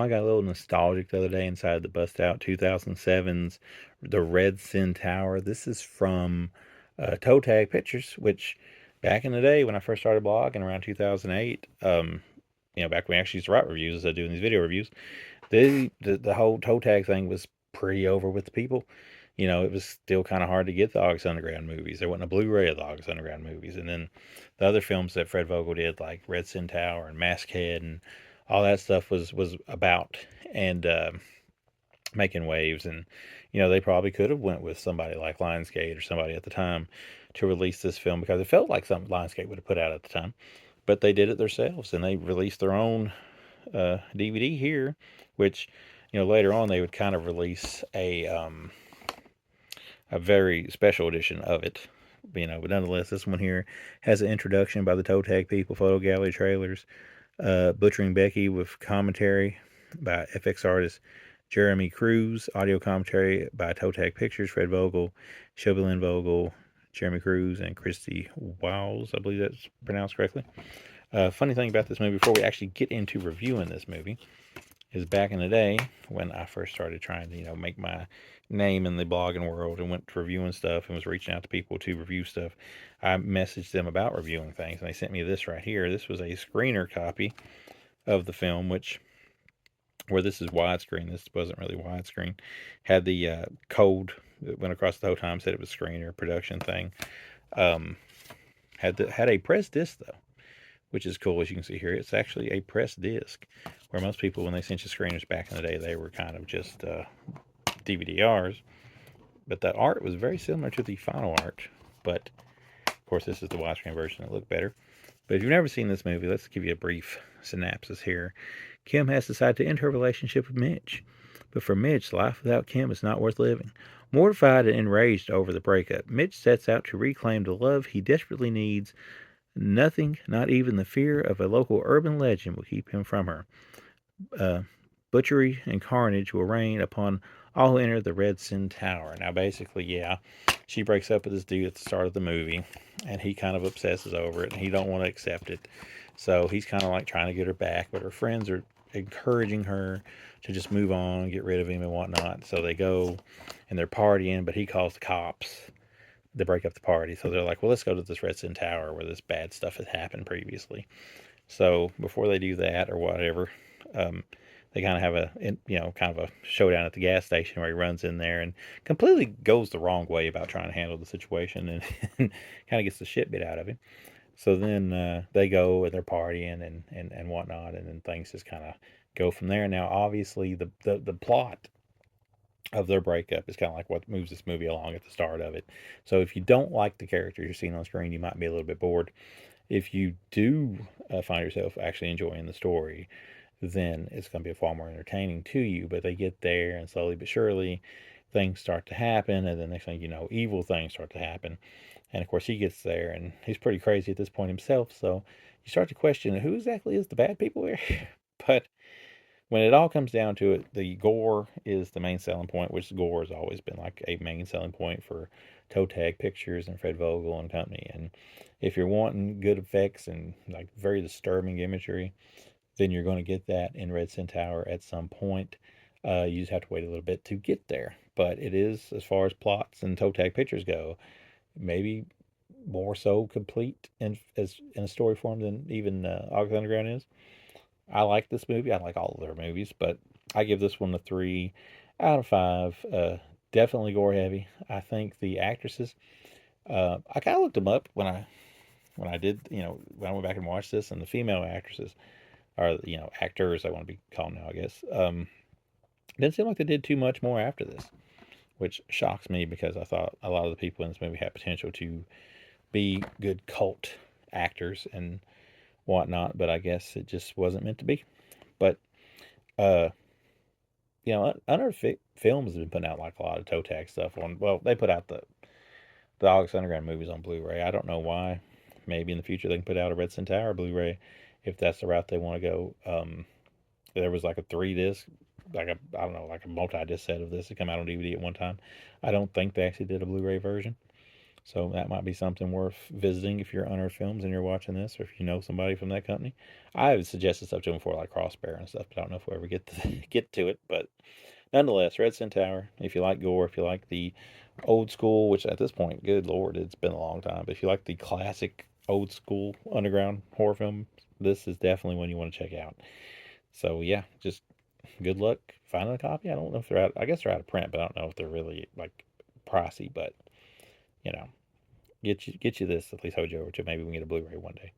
I got a little nostalgic the other day and decided to bust out 2007's The Redsin Tower. This is from ToeTag Pictures, which back in the day when I first started blogging around 2008, back when we actually used to write reviews instead of doing these video reviews, the whole ToeTag thing was pretty over with the people. It was still kind of hard to get the August Underground movies. There wasn't a Blu-ray of the August Underground movies. And then the other films that Fred Vogel did, like Redsin Tower and Maskhead and all that stuff was about and making waves. And they probably could have went with somebody like Lionsgate or somebody at the time to release this film because it felt like something Lionsgate would have put out at the time. But they did it themselves and they released their own DVD here, which later on they would kind of release a very special edition of it. But nonetheless, this one here has an introduction by the Toe Tag people, photo gallery trailers, Butchering Becky with commentary by FX artist Jeremy Cruz, audio commentary by Toe Tag Pictures, Fred Vogel, Shelby Lynn Vogel, Jeremy Cruz, and Christy Wiles. I believe that's pronounced correctly. Funny thing about this movie, before we actually get into reviewing this movie, is back in the day when I first started trying to, make my name in the blogging world and went reviewing stuff and was reaching out to people to review stuff. I messaged them about reviewing things and they sent me this right here. This was a screener copy of the film, where this is widescreen. This wasn't really widescreen. Had the code that went across the whole time, said it was screener production thing. Had a press disc though, which is cool. As you can see here, it's actually a press disc, where most people, when they sent you screeners back in the day, they were kind of just DVD-Rs. But the art was very similar to the final art, but of course this is the widescreen version that looked better. But if you've never seen this movie, let's give you a brief synopsis here. Kim has decided to end her relationship with Mitch. But for Mitch, life without Kim is not worth living. Mortified and enraged over the breakup, Mitch sets out to reclaim the love he desperately needs. Nothing, not even the fear of a local urban legend, will keep him from her. Butchery and carnage will reign upon all who enter the Redsin Tower. Now, basically, yeah, she breaks up with this dude at the start of the movie, and he kind of obsesses over it, and he don't want to accept it. So he's kind of like trying to get her back, but her friends are encouraging her to just move on, get rid of him and whatnot. So they go and they're partying, but he calls the cops to break up the party. So they're like, well, let's go to this Redsin Tower where this bad stuff has happened previously. So before they do that or whatever, they kind of have kind of a showdown at the gas station where he runs in there and completely goes the wrong way about trying to handle the situation and, and kind of gets the shit bit out of him. So then they go and they're partying and whatnot, and then things just kind of go from there. Now, obviously, the plot of their breakup is kind of like what moves this movie along at the start of it. So if you don't like the characters you're seeing on screen, you might be a little bit bored. If you do find yourself actually enjoying the story, then it's going to be far more entertaining to you. But they get there, and slowly but surely, things start to happen, and then next thing you know, evil things start to happen. And of course, he gets there, and he's pretty crazy at this point himself. So you start to question who exactly is the bad people here. But when it all comes down to it, the gore is the main selling point, which gore has always been like a main selling point for Toe Tag Pictures and Fred Vogel and company. And if you're wanting good effects and like very disturbing imagery, then you're going to get that in Redsin Tower at some point. You just have to wait a little bit to get there. But it is, as far as plots and Toe Tag Pictures go, maybe more so complete in a story form than even August Underground is. I like this movie. I like all of their movies, but I give this one a 3 out of 5. Definitely gore heavy. I think the actresses. I kind of looked them up when I did, when I went back and watched this, and the female actresses are, actors I want to be called now, I guess. Didn't seem like they did too much more after this, which shocks me because I thought a lot of the people in this movie had potential to be good cult actors and whatnot, but I guess it just wasn't meant to be. But uh, other films have been putting out like a lot of toe tag stuff on. Well, they put out the August Underground movies on Blu-ray. I don't know why. Maybe in the future they can put out a Redsin Tower Blu-ray if that's the route they want to go. There was like a 3 disc, like I don't know, like a multi-disc set of this that come out on DVD at one time. I don't think they actually did a Blu-ray version, So that might be something worth visiting if you're Unearthed Films and you're watching this, or if you know somebody from that company. I've suggested stuff to them before, like Crossbear and stuff, but I don't know if we'll ever get to get to it. But nonetheless, Redsin Tower. If you like gore, if you like the old school, which at this point, good lord, it's been a long time. But if you like the classic old school underground horror film, this is definitely one you want to check out. So yeah, just good luck finding a copy. I don't know if they're out. I guess they're out of print, but I don't know if they're really like pricey. But you know, get you this. At least hold you over to. Maybe we can get a Blu-ray one day.